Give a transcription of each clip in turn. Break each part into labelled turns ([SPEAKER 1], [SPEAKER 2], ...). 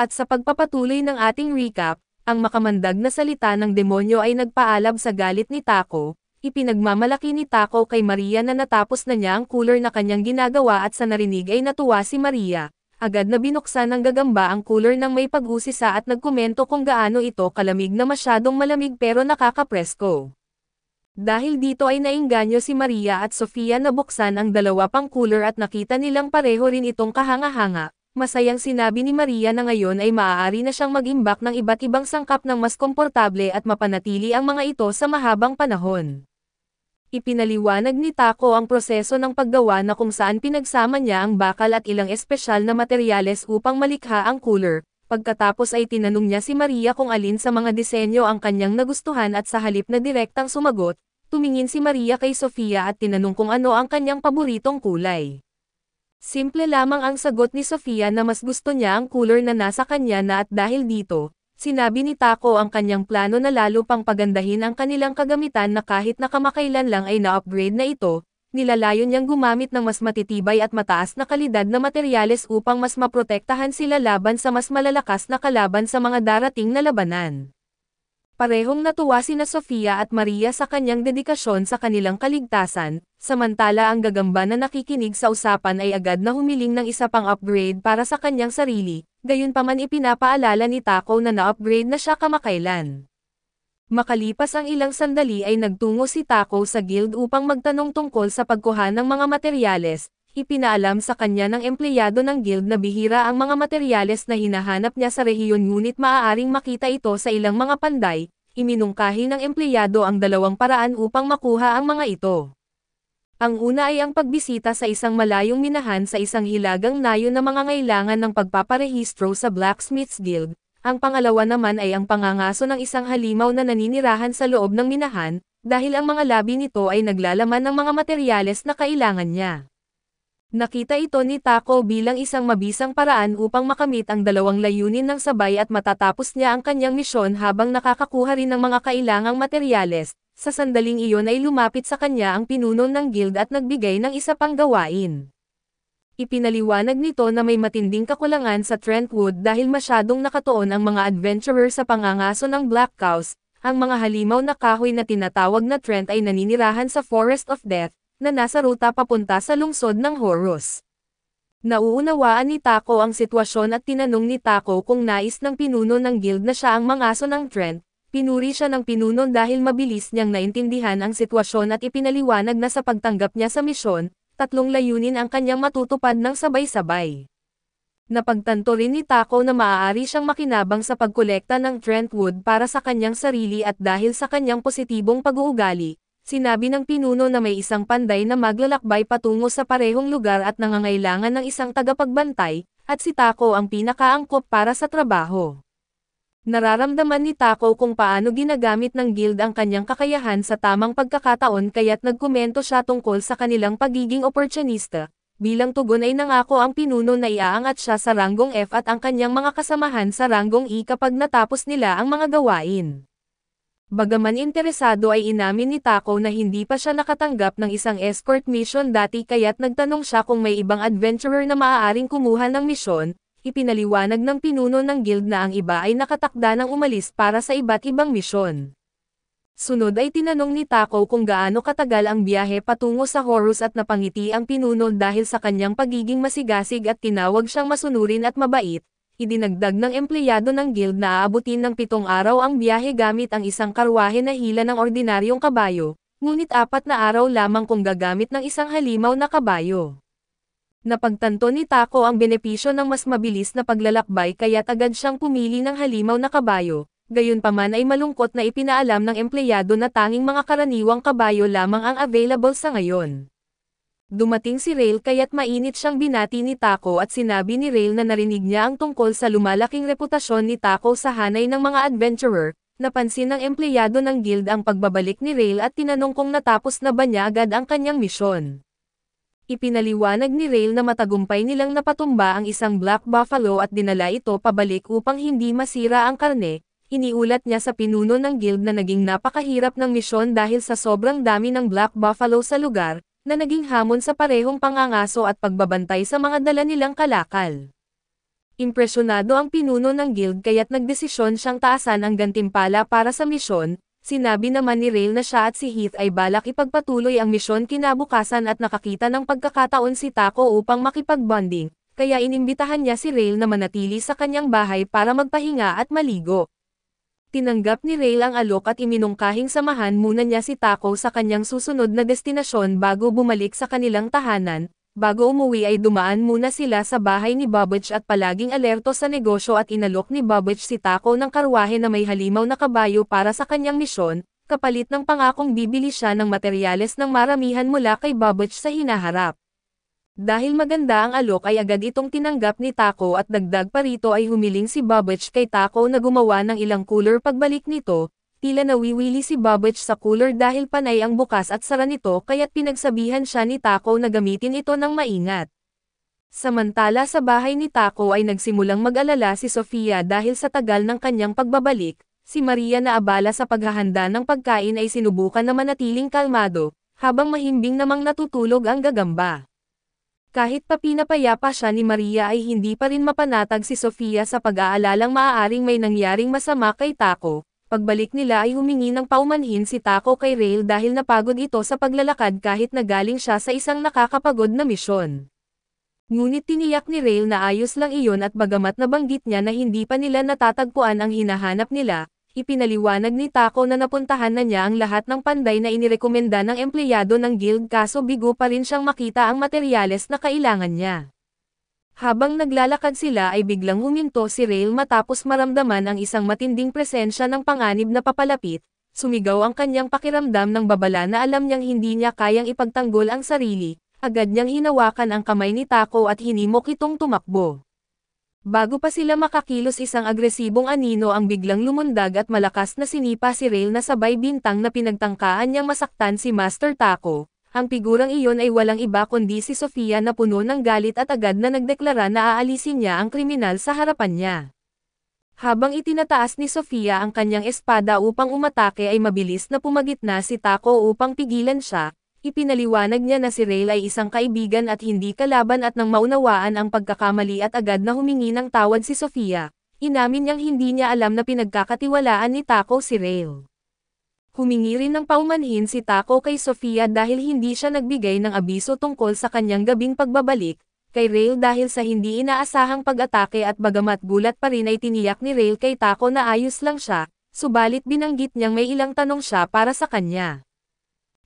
[SPEAKER 1] At sa pagpapatuloy ng ating recap, ang makamandag na salita ng demonyo ay nagpaalab sa galit ni Taco. Ipinagmamalaki ni Taco kay Maria na natapos na niya ang cooler na kanyang ginagawa at sa narinig ay natuwa si Maria. Agad na binuksan ng gagamba ang cooler nang may pag-usisa at nagkomento kung gaano ito kalamig na masyadong malamig pero nakakapresko. Dahil dito ay nainganyo si Maria at Sofia na buksan ang dalawa pang cooler at nakita nilang pareho rin itong kahanga-hanga. Masayang sinabi ni Maria na ngayon ay maaari na siyang mag-imbak ng iba't ibang sangkap ng mas komportable at mapanatili ang mga ito sa mahabang panahon. Ipinaliwanag ni Taco ang proseso ng paggawa na kung saan pinagsama niya ang bakal at ilang espesyal na materyales upang malikha ang cooler. Pagkatapos ay tinanong niya si Maria kung alin sa mga disenyo ang kanyang nagustuhan at sa halip na direktang sumagot, tumingin si Maria kay Sofia at tinanong kung ano ang kanyang paboritong kulay. Simple lamang ang sagot ni Sofia na mas gusto niya ang cooler na nasa kanya na at dahil dito, sinabi ni Taco ang kanyang plano na lalo pang pagandahin ang kanilang kagamitan na kahit nakamakailan lang ay na-upgrade na ito, nilalayon niyang gumamit ng mas matitibay at mataas na kalidad na materyales upang mas maprotektahan sila laban sa mas malalakas na kalaban sa mga darating na labanan. Parehong natuwa sina Sofia at Maria sa kanyang dedikasyon sa kanilang kaligtasan, samantala ang gagamba na nakikinig sa usapan ay agad na humiling ng isa pang upgrade para sa kanyang sarili, gayunpaman ipinapaalala ni Taco na na-upgrade na siya kamakailan. Makalipas ang ilang sandali ay nagtungo si Taco sa guild upang magtanong tungkol sa pagkuha ng mga materyales. Ipinaalam sa kanya ng empleyado ng guild na bihira ang mga materyales na hinahanap niya sa rehiyon ngunit maaaring makita ito sa ilang mga panday. Iminungkahi ng empleyado ang dalawang paraan upang makuha ang mga ito. Ang una ay ang pagbisita sa isang malayong minahan sa isang hilagang nayo na mangangailangan ng pagpaparehistro sa Blacksmith's Guild. Ang pangalawa naman ay ang pangangaso ng isang halimaw na naninirahan sa loob ng minahan, dahil ang mga labi nito ay naglalaman ng mga materyales na kailangan niya. Nakita ito ni Taco bilang isang mabisang paraan upang makamit ang dalawang layunin ng sabay at matatapos niya ang kanyang misyon habang nakakakuha rin ng mga kailangang materyales. Sa sandaling iyon ay lumapit sa kanya ang pinuno ng guild at nagbigay ng isa pang gawain. Ipinaliwanag nito na may matinding kakulangan sa Trentwood dahil masyadong nakatuon ang mga adventurer sa pangangaso ng Black Cows. Ang mga halimaw na kahoy na tinatawag na Trent ay naninirahan sa Forest of Death, na nasa ruta papunta sa lungsod ng Horus. Nauunawaan ni Taco ang sitwasyon at tinanong ni Taco kung nais ng pinuno ng guild na siya ang mangaso ng Trent. Pinuri siya ng pinuno dahil mabilis niyang naintindihan ang sitwasyon at ipinaliwanag na sa pagtanggap niya sa misyon, tatlong layunin ang kanyang matutupad ng sabay-sabay. Napagtanto rin ni Taco na maaari siyang makinabang sa pagkolekta ng Trentwood para sa kanyang sarili at dahil sa kanyang positibong pag-uugali, sinabi ng pinuno na may isang panday na maglalakbay patungo sa parehong lugar at nangangailangan ng isang tagapagbantay, at si Taco ang pinakaangkop para sa trabaho. Nararamdaman ni Taco kung paano ginagamit ng guild ang kanyang kakayahan sa tamang pagkakataon kaya't nagkomento siya tungkol sa kanilang pagiging oportunista. Bilang tugon ay nangako ang pinuno na iaangat siya sa ranggong F at ang kanyang mga kasamahan sa ranggong E kapag natapos nila ang mga gawain. Bagaman interesado ay inamin ni Taco na hindi pa siya nakatanggap ng isang escort mission dati kaya't nagtanong siya kung may ibang adventurer na maaaring kumuha ng misyon. Ipinaliwanag ng pinuno ng guild na ang iba ay nakatakda ng umalis para sa iba't ibang misyon. Sunod ay tinanong ni Taco kung gaano katagal ang biyahe patungo sa Horus at napangiti ang pinuno dahil sa kanyang pagiging masigasig at tinawag siyang masunurin at mabait. Idinagdag ng empleyado ng guild na aabutin ng 7 araw ang biyahe gamit ang isang karwahe na hila ng ordinaryong kabayo, ngunit 4 na araw lamang kung gagamit ng isang halimaw na kabayo. Napagtanto ni Taco ang benepisyo ng mas mabilis na paglalakbay kaya't agad siyang pumili ng halimaw na kabayo, gayunpaman ay malungkot na ipinaalam ng empleyado na tanging mga karaniwang kabayo lamang ang available sa ngayon. Dumating si Rail kaya't mainit siyang binati ni Taco at sinabi ni Rail na narinig niya ang tungkol sa lumalaking reputasyon ni Taco sa hanay ng mga adventurer. Napansin ng empleyado ng guild ang pagbabalik ni Rail at tinanong kung natapos na ba niya agad ang kanyang misyon. Ipinaliwanag ni Rail na matagumpay nilang napatumba ang isang Black Buffalo at dinala ito pabalik upang hindi masira ang karne. Iniulat niya sa pinuno ng guild na naging napakahirap ng misyon dahil sa sobrang dami ng Black Buffalo sa lugar, na naging hamon sa parehong pangangaso at pagbabantay sa mga dala nilang kalakal. Impresyonado ang pinuno ng guild kaya't nagdesisyon siyang taasan ang gantimpala para sa misyon. Sinabi naman ni Rail na siya at si Heath ay balak ipagpatuloy ang misyon kinabukasan at nakakita ng pagkakataon si Taco upang makipag-bonding, kaya inimbitahan niya si Rail na manatili sa kanyang bahay para magpahinga at maligo. Tinanggap ni Rail ang alok at iminungkahing samahan muna niya si Taco sa kanyang susunod na destinasyon bago bumalik sa kanilang tahanan. Bago umuwi ay dumaan muna sila sa bahay ni Babbage at palaging alerto sa negosyo at inalok ni Babbage si Taco ng karwahe na may halimaw na kabayo para sa kanyang misyon, kapalit ng pangakong bibili siya ng materyales ng maramihan mula kay Babbage sa hinaharap. Dahil maganda ang alok ay agad itong tinanggap ni Taco at dagdag pa rito ay humiling si Babbage kay Taco na gumawa ng ilang cooler pagbalik nito. Tila nawiwili si Babbage sa cooler dahil panay ang bukas at sara nito kaya't pinagsabihan siya ni Taco na gamitin ito ng maingat. Samantala sa bahay ni Taco ay nagsimulang mag-alala si Sofia dahil sa tagal ng kanyang pagbabalik, si Maria na abala sa paghahanda ng pagkain ay sinubukan na manatiling kalmado, habang mahimbing namang natutulog ang gagamba. Kahit pa pinapayapa siya ni Maria ay hindi pa rin mapanatag si Sofia sa pag-aalalang maaaring may nangyaring masama kay Taco. Pagbalik nila ay humingi ng paumanhin si Taco kay Rail dahil napagod ito sa paglalakad kahit nagaling siya sa isang nakakapagod na misyon. Ngunit tiniyak ni Rail na ayos lang iyon at bagamat nabanggit niya na hindi pa nila natatagpuan ang hinahanap nila, ipinaliwanag ni Taco na napuntahan na niya ang lahat ng panday na inirekomenda ng empleyado ng guild kaso bigo pa rin siyang makita ang materyales na kailangan niya. Habang naglalakad sila ay biglang huminto si Rail matapos maramdaman ang isang matinding presensya ng panganib na papalapit, sumigaw ang kanyang pakiramdam ng babala na alam niyang hindi niya kayang ipagtanggol ang sarili, agad niyang hinawakan ang kamay ni Taco at hinimok itong tumakbo. Bago pa sila makakilos isang agresibong anino ang biglang lumundag at malakas na sinipa si Rail na sabay bintang na pinagtangkaan niyang masaktan si Master Taco. Ang figurang iyon ay walang iba kundi si Sofia na puno ng galit at agad na nagdeklara na aalisin niya ang kriminal sa harapan niya. Habang itinataas ni Sofia ang kanyang espada upang umatake ay mabilis na pumagitna si Taco upang pigilan siya, ipinaliwanag niya na si Rail ay isang kaibigan at hindi kalaban at nang maunawaan ang pagkakamali at agad na humingi ng tawad si Sofia, inamin niyang hindi niya alam na pinagkakatiwalaan ni Taco si Rail. Humingi rin ng paumanhin si Taco kay Sofia dahil hindi siya nagbigay ng abiso tungkol sa kanyang gabing pagbabalik, kay Rail dahil sa hindi inaasahang pag-atake at bagamat gulat pa rin ay tiniyak ni Rail kay Taco na ayos lang siya, subalit binanggit niyang may ilang tanong siya para sa kanya.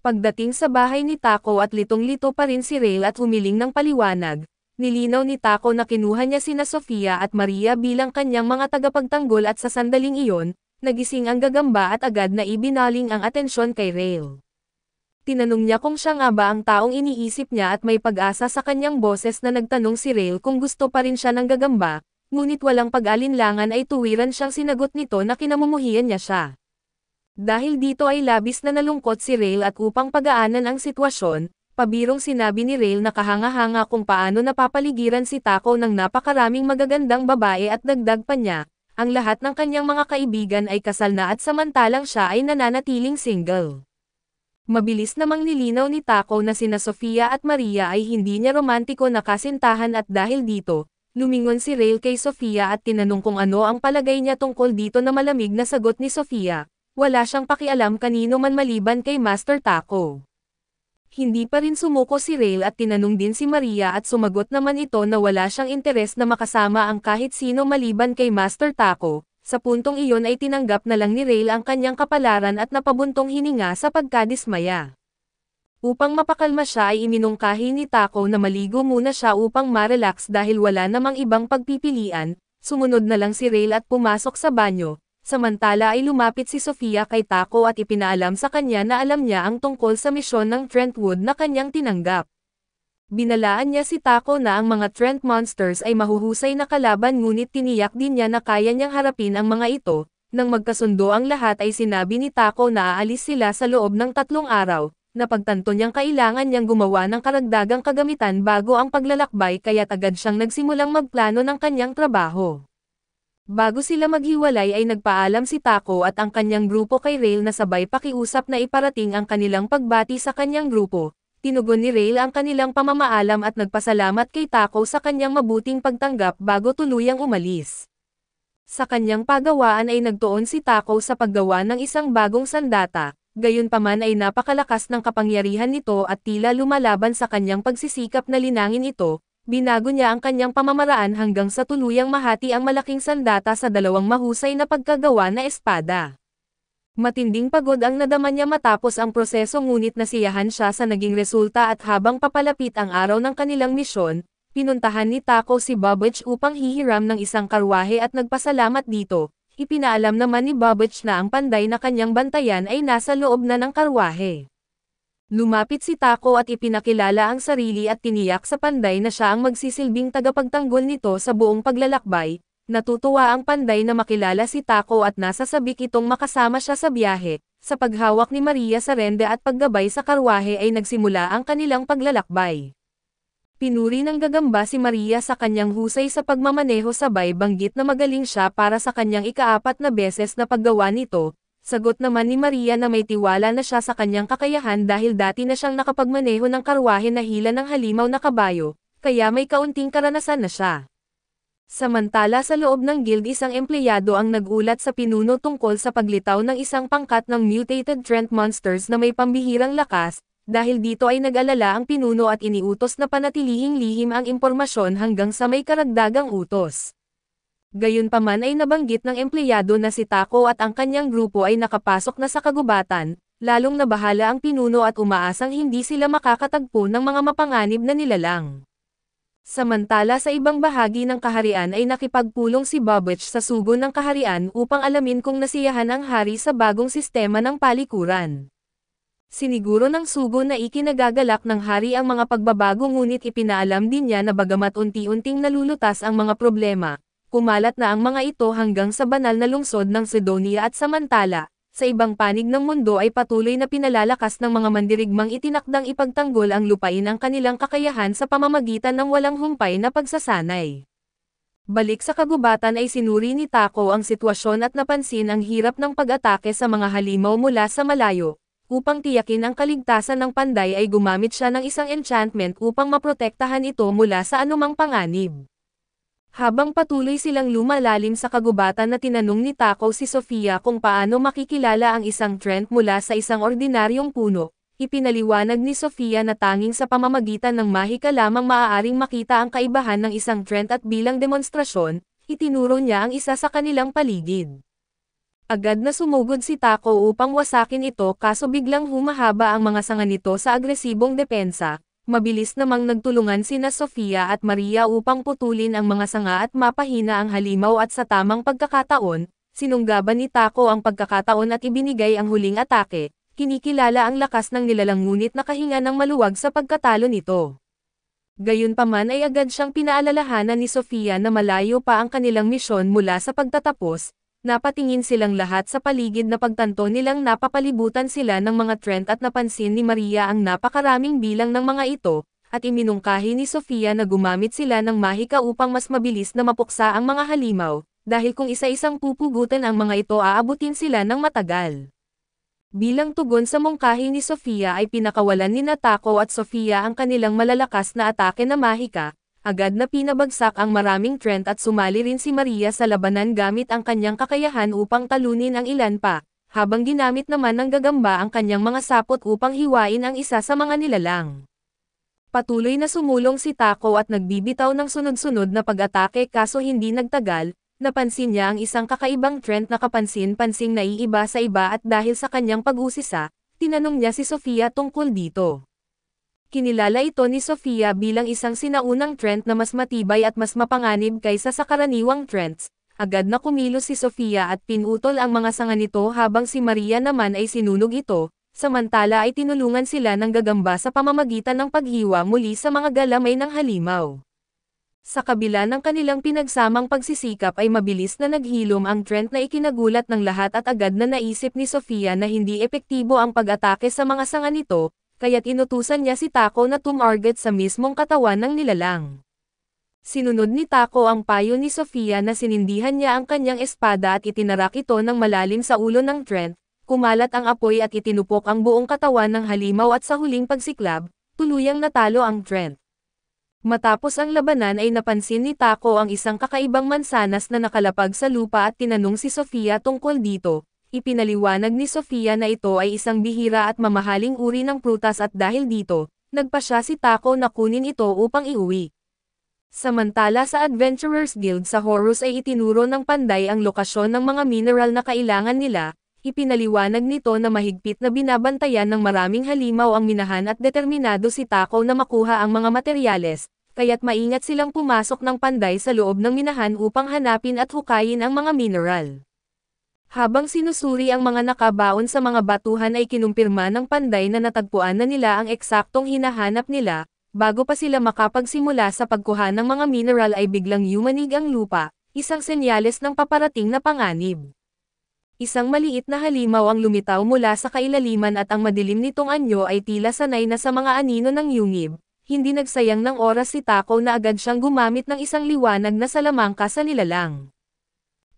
[SPEAKER 1] Pagdating sa bahay ni Taco at litong-lito pa rin si Rail at humiling ng paliwanag, nilinaw ni Taco na kinuha niya sina Sofia at Maria bilang kanyang mga tagapagtanggol at sa sandaling iyon, nagising ang gagamba at agad na ibinaling ang atensyon kay Rail. Tinanong niya kung siya nga ba ang taong iniisip niya at may pag-asa sa kanyang boses na nagtanong si Rail kung gusto pa rin siya ng gagamba, ngunit walang pag-alinlangan ay tuwiran siyang sinagot nito na kinamumuhian niya siya. Dahil dito ay labis na nalungkot si Rail at upang pagaanan ang sitwasyon, pabirong sinabi ni Rail na kahanga-hanga kung paano napapaligiran si Taco ng napakaraming magagandang babae at dagdag pa niya, ang lahat ng kanyang mga kaibigan ay kasal na at samantalang siya ay nananatiling single. Mabilis namang nilinaw ni Taco na sina Sofia at Maria ay hindi niya romantiko na kasintahan at dahil dito, lumingon si Rail kay Sofia at tinanong kung ano ang palagay niya tungkol dito na malamig na sagot ni Sofia, wala siyang pakialam kanino man maliban kay Master Taco. Hindi pa rin sumuko si Rail at tinanong din si Maria at sumagot naman ito na wala siyang interes na makasama ang kahit sino maliban kay Master Taco. Sa puntong iyon ay tinanggap na lang ni Rail ang kanyang kapalaran at napabuntong hininga sa pagkadismaya. Upang mapakalma siya ay iminungkahi ni Taco na maligo muna siya upang ma-relax dahil wala namang ibang pagpipilian, sumunod na lang si Rail at pumasok sa banyo. Samantala ay lumapit si Sofia kay Taco at ipinaalam sa kanya na alam niya ang tungkol sa misyon ng Trentwood na kanyang tinanggap. Binalaan niya si Taco na ang mga Trent Monsters ay mahuhusay na kalaban ngunit tiniyak din niya na kaya niyang harapin ang mga ito. Nang magkasundo ang lahat ay sinabi ni Taco na aalis sila sa loob ng 3 araw, na pagtanto niyang kailangan niyang gumawa ng karagdagang kagamitan bago ang paglalakbay kaya't agad siyang nagsimulang magplano ng kanyang trabaho. Bago sila maghiwalay ay nagpaalam si Taco at ang kanyang grupo kay Rail na sabay pakiusap na iparating ang kanilang pagbati sa kanyang grupo. Tinugon ni Rail ang kanilang pamamaalam at nagpasalamat kay Tako sa kanyang mabuting pagtanggap bago tuluyang umalis. Sa kanyang pagawaan ay nagtuon si Tako sa paggawa ng isang bagong sandata, gayunpaman ay napakalakas ng kapangyarihan nito at tila lumalaban sa kanyang pagsisikap na linangin ito. Binago niya ang kanyang pamamaraan hanggang sa tuluyang mahati ang malaking sandata sa dalawang mahusay na pagkagawa na espada. Matinding pagod ang nadama niya matapos ang proseso ngunit nasiyahan siya sa naging resulta at habang papalapit ang araw ng kanilang misyon, pinuntahan ni Tako si Babbage upang hihiram ng isang karwahe at nagpasalamat dito. Ipinaalam naman ni Babbage na ang panday na kanyang bantayan ay nasa loob na ng karwahe. Lumapit si Tako at ipinakilala ang sarili at tiniyak sa panday na siya ang magsisilbing tagapagtanggol nito sa buong paglalakbay. Natutuwa ang panday na makilala si Tako at nasasabik itong makasama siya sa biyahe. Sa paghawak ni Maria sa rende at paggabay sa karwahe ay nagsimula ang kanilang paglalakbay. Pinuri ng gagamba si Maria sa kanyang husay sa pagmamaneho sabay banggit na magaling siya para sa kanyang ika-4 na beses na paggawa nito. Sagot naman ni Maria na may tiwala na siya sa kanyang kakayahan dahil dati na siyang nakapagmaneho ng karwahe na hila ng halimaw na kabayo, kaya may kaunting karanasan na siya. Samantala sa loob ng guild isang empleyado ang nagulat sa pinuno tungkol sa paglitaw ng isang pangkat ng mutated Trent monsters na may pambihirang lakas, dahil dito ay nag-alala ang pinuno at iniutos na panatilihing lihim ang impormasyon hanggang sa may karagdagang utos. Gayunpaman ay nabanggit ng empleyado na si Tako at ang kanyang grupo ay nakapasok na sa kagubatan, lalong nabahala ang pinuno at umaasang hindi sila makakatagpo ng mga mapanganib na nilalang. Samantala sa ibang bahagi ng kaharian ay nakipagpulong si Babbage sa sugo ng kaharian upang alamin kung nasiyahan ang hari sa bagong sistema ng palikuran. Siniguro ng sugo na ikinagagalak ng hari ang mga pagbabago ngunit ipinaalam din niya na bagamat unti-unting nalulutas ang mga problema, kumalat na ang mga ito hanggang sa banal na lungsod ng Sidonia at samantala, sa ibang panig ng mundo ay patuloy na pinalalakas ng mga mandirigmang itinakdang ipagtanggol ang lupain ang kanilang kakayahan sa pamamagitan ng walang humpay na pagsasanay. Balik sa kagubatan ay sinuri ni Tako ang sitwasyon at napansin ang hirap ng pag-atake sa mga halimaw mula sa malayo. Upang tiyakin ang kaligtasan ng panday ay gumamit siya ng isang enchantment upang maprotektahan ito mula sa anumang panganib. Habang patuloy silang lumalalim sa kagubatan na tinanong ni Tako si Sofia kung paano makikilala ang isang Trent mula sa isang ordinaryong puno, ipinaliwanag ni Sofia na tanging sa pamamagitan ng mahika lamang maaaring makita ang kaibahan ng isang Trent at bilang demonstrasyon, itinuro niya ang isa sa kanilang paligid. Agad na sumugod si Tako upang wasakin ito kaso biglang humahaba ang mga sanga nito sa agresibong depensa. Mabilis namang nagtulungan sina Sofia at Maria upang putulin ang mga sanga at mapahina ang halimaw at sa tamang pagkakataon, sinunggaban ni Tako ang pagkakataon at ibinigay ang huling atake, kinikilala ang lakas ng nilalang ngunit nakahinga ng maluwag sa pagkatalo nito. Gayunpaman ay agad siyang pinaalalahanan ni Sofia na malayo pa ang kanilang misyon mula sa pagtatapos. Napatingin silang lahat sa paligid na pagtanto nilang napapalibutan sila ng mga Trent at napansin ni Maria ang napakaraming bilang ng mga ito, at iminungkahi ni Sofia na gumamit sila ng mahika upang mas mabilis na mapuksa ang mga halimaw, dahil kung isa-isang pupugutan ang mga ito aabutin sila ng matagal. Bilang tugon sa mungkahi ni Sofia ay pinakawalan ni Tako at Sofia ang kanilang malalakas na atake na mahika. Agad na pinabagsak ang maraming Trent at sumali rin si Maria sa labanan gamit ang kanyang kakayahan upang talunin ang ilan pa, habang ginamit naman ng gagamba ang kanyang mga sapot upang hiwain ang isa sa mga nilalang. Patuloy na sumulong si Tako at nagbibitaw ng sunod-sunod na pag-atake kaso hindi nagtagal, napansin niya ang isang kakaibang Trent na kapansin-pansing naiiba sa iba at dahil sa kanyang pag-usisa, tinanong niya si Sofia tungkol dito. Kinilala ito ni Sofia bilang isang sinaunang Trent na mas matibay at mas mapanganib kaysa sa karaniwang Trents. Agad na kumilos si Sofia at pinutol ang mga sanga nito habang si Maria naman ay sinunog ito, samantala ay tinulungan sila ng gagamba sa pamamagitan ng paghiwa muli sa mga galamay ng halimaw. Sa kabila ng kanilang pinagsamang pagsisikap ay mabilis na naghilom ang Trent na ikinagulat ng lahat at agad na naisip ni Sofia na hindi epektibo ang pag-atake sa mga sanga nito, kaya't inutusan niya si Tako na tumarget sa mismong katawan ng nilalang. Sinunod ni Tako ang payo ni Sofia na sinindihan niya ang kanyang espada at itinarak ito ng malalim sa ulo ng Trent, kumalat ang apoy at itinupok ang buong katawan ng halimaw at sa huling pagsiklab, tuluyang natalo ang Trent. Matapos ang labanan ay napansin ni Taco ang isang kakaibang mansanas na nakalapag sa lupa at tinanong si Sofia tungkol dito. Ipinaliwanag ni Sofia na ito ay isang bihira at mamahaling uri ng prutas at dahil dito, nagpasya si Taco na kunin ito upang iuwi. Samantala sa Adventurers Guild sa Horus ay itinuro ng Panday ang lokasyon ng mga mineral na kailangan nila. Ipinaliwanag nito na mahigpit na binabantayan ng maraming halimaw ang minahan at determinado si Taco na makuha ang mga materyales, kaya't maingat silang pumasok ng Panday sa loob ng minahan upang hanapin at hukayin ang mga mineral. Habang sinusuri ang mga nakabaon sa mga batuhan ay kinumpirma ng Panday na natagpuan na nila ang eksaktong hinahanap nila, bago pa sila makapagsimula sa pagkuha ng mga mineral ay biglang yumanig ang lupa, isang senyales ng paparating na panganib. Isang maliit na halimaw ang lumitaw mula sa kailaliman at ang madilim nitong anyo ay tila sanay na sa mga anino ng yungib. Hindi nagsayang ng oras si Taco na agad siyang gumamit ng isang liwanag na salamangka sa nilalang.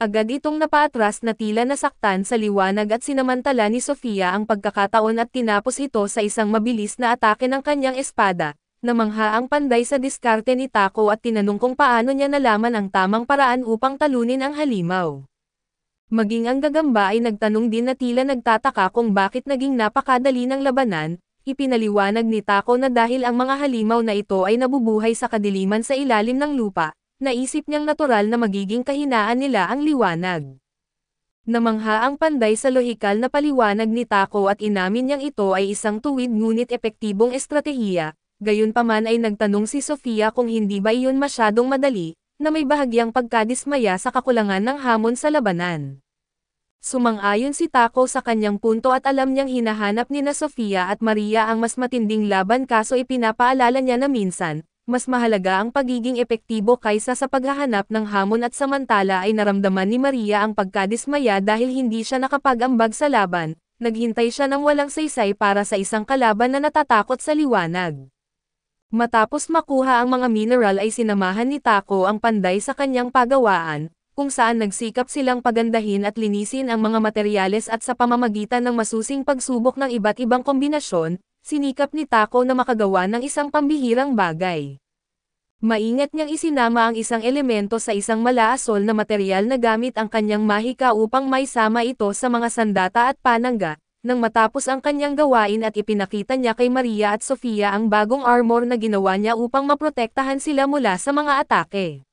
[SPEAKER 1] Agad itong napaatras na tila nasaktan sa liwanag at sinamantala ni Sofia ang pagkakataon at tinapos ito sa isang mabilis na atake ng kanyang espada. Namangha ang Panday sa diskarte ni Taco at tinanong kung paano niya nalaman ang tamang paraan upang talunin ang halimaw. Maging ang gagamba ay nagtanong din na tila nagtataka kung bakit naging napakadali ng labanan. Ipinaliwanag ni Taco na dahil ang mga halimaw na ito ay nabubuhay sa kadiliman sa ilalim ng lupa, naisip niyang natural na magiging kahinaan nila ang liwanag. Namangha ang Panday sa lohikal na paliwanag ni Taco at inamin niyang ito ay isang tuwid ngunit epektibong estratehiya. Gayunpaman ay nagtanong si Sofia kung hindi ba iyon masyadong madali, na may bahagyang pagkadismaya sa kakulangan ng hamon sa labanan. Sumang-ayon si Taco sa kanyang punto at alam niyang hinahanap nina Sofia at Maria ang mas matinding laban kaso ipinapaalala niya na minsan, mas mahalaga ang pagiging epektibo kaysa sa paghahanap ng hamon at samantala ay naramdaman ni Maria ang pagkadismaya dahil hindi siya nakapag-ambag sa laban, naghintay siya ng walang saysay para sa isang kalaban na natatakot sa liwanag. Matapos makuha ang mga mineral ay sinamahan ni Taco ang Panday sa kanyang pagawaan, kung saan nagsikap silang pagandahin at linisin ang mga materyales at sa pamamagitan ng masusing pagsubok ng iba't ibang kombinasyon, sinikap ni Taco na makagawa ng isang pambihirang bagay. Maingat niyang isinama ang isang elemento sa isang malaasol na materyal na gamit ang kanyang mahika upang maisama ito sa mga sandata at panangga. Nang matapos ang kanyang gawain at ipinakita niya kay Maria at Sofia ang bagong armor na ginawa niya upang maprotektahan sila mula sa mga atake.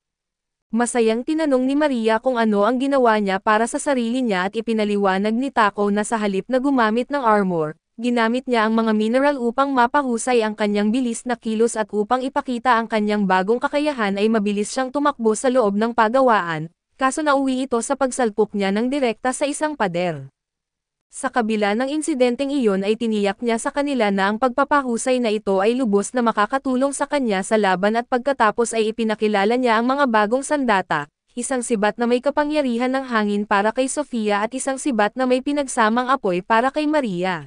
[SPEAKER 1] Masayang tinanong ni Maria kung ano ang ginawa niya para sa sarili niya at ipinaliwanag ni Taco na sa halip na gumamit ng armor, ginamit niya ang mga mineral upang mapahusay ang kanyang bilis na kilos at upang ipakita ang kanyang bagong kakayahan ay mabilis siyang tumakbo sa loob ng pagawaan, kaso nauwi ito sa pagsalpok niya ng direkta sa isang pader. Sa kabila ng insidenteng iyon ay tiniyak niya sa kanila na ang pagpapahusay na ito ay lubos na makakatulong sa kanya sa laban at pagkatapos ay ipinakilala niya ang mga bagong sandata, isang sibat na may kapangyarihan ng hangin para kay Sofia at isang sibat na may pinagsamang apoy para kay Maria.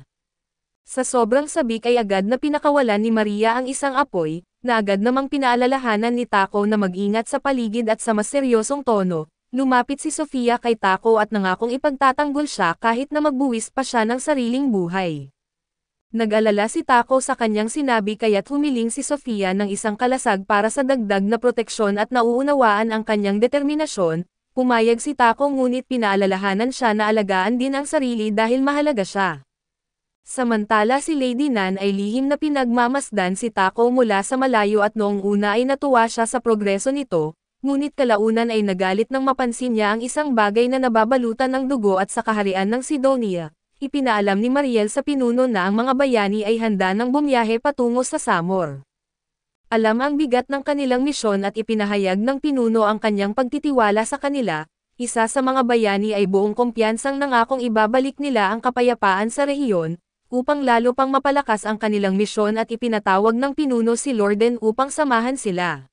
[SPEAKER 1] Sa sobrang sabik ay agad na pinakawalan ni Maria ang isang apoy, na agad namang pinaalalahanan ni Taco na mag-ingat sa paligid at sa mas seryosong tono. Lumapit si Sofia kay Taco at nangakong ipagtatanggol siya kahit na magbuwis pa siya ng sariling buhay. Nag-alala si Taco sa kanyang sinabi kaya't humiling si Sofia ng isang kalasag para sa dagdag na proteksyon at nauunawaan ang kanyang determinasyon. Pumayag si Taco ngunit pinaalalahanan siya na alagaan din ang sarili dahil mahalaga siya. Samantala si Lady Nan ay lihim na pinagmamasdan si Taco mula sa malayo at noong una ay natuwa siya sa progreso nito. Ngunit kalaunan ay nagalit nang mapansin niya ang isang bagay na nababalutan ng dugo at sa kaharian ng Sidonia. Ipinaalam ni Mariel sa pinuno na ang mga bayani ay handa ng bumiyahe patungo sa Samor. Alam ang bigat ng kanilang misyon at ipinahayag ng pinuno ang kanyang pagtitiwala sa kanila. Isa sa mga bayani ay buong kumpiyansang nangakong ibabalik nila ang kapayapaan sa rehiyon, upang lalo pang mapalakas ang kanilang misyon at ipinatawag ng pinuno si Lorden upang samahan sila.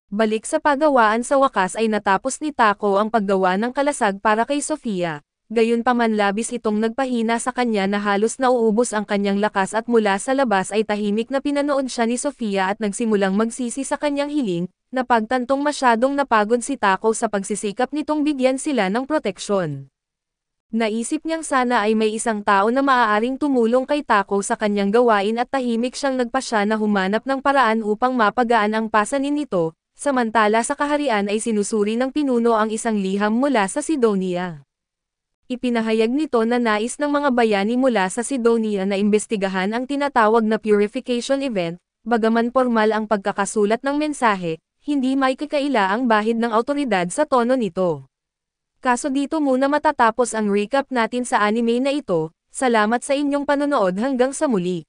[SPEAKER 1] Balik sa pagawaan sa wakas ay natapos ni Taco ang paggawa ng kalasag para kay Sofia, gayunpaman labis itong nagpahina sa kanya na halos nauubos ang kanyang lakas at mula sa labas ay tahimik na pinanood siya ni Sofia at nagsimulang magsisi sa kanyang hiling, na pagtantong masyadong napagod si Taco sa pagsisikap nitong bigyan sila ng proteksyon. Naisip niyang sana ay may isang tao na maaaring tumulong kay Tako sa kanyang gawain at tahimik siyang nagpasya na humanap ng paraan upang mapagaan ang pasanin nito, samantala sa kaharian ay sinusuri ng pinuno ang isang liham mula sa Sidonia. Ipinahayag nito na nais ng mga bayani mula sa Sidonia na imbestigahan ang tinatawag na purification event, bagaman formal ang pagkakasulat ng mensahe, hindi may kakaila ang bahid ng awtoridad sa tono nito. Kaso dito muna matatapos ang recap natin sa anime na ito, salamat sa inyong panonood hanggang sa muli.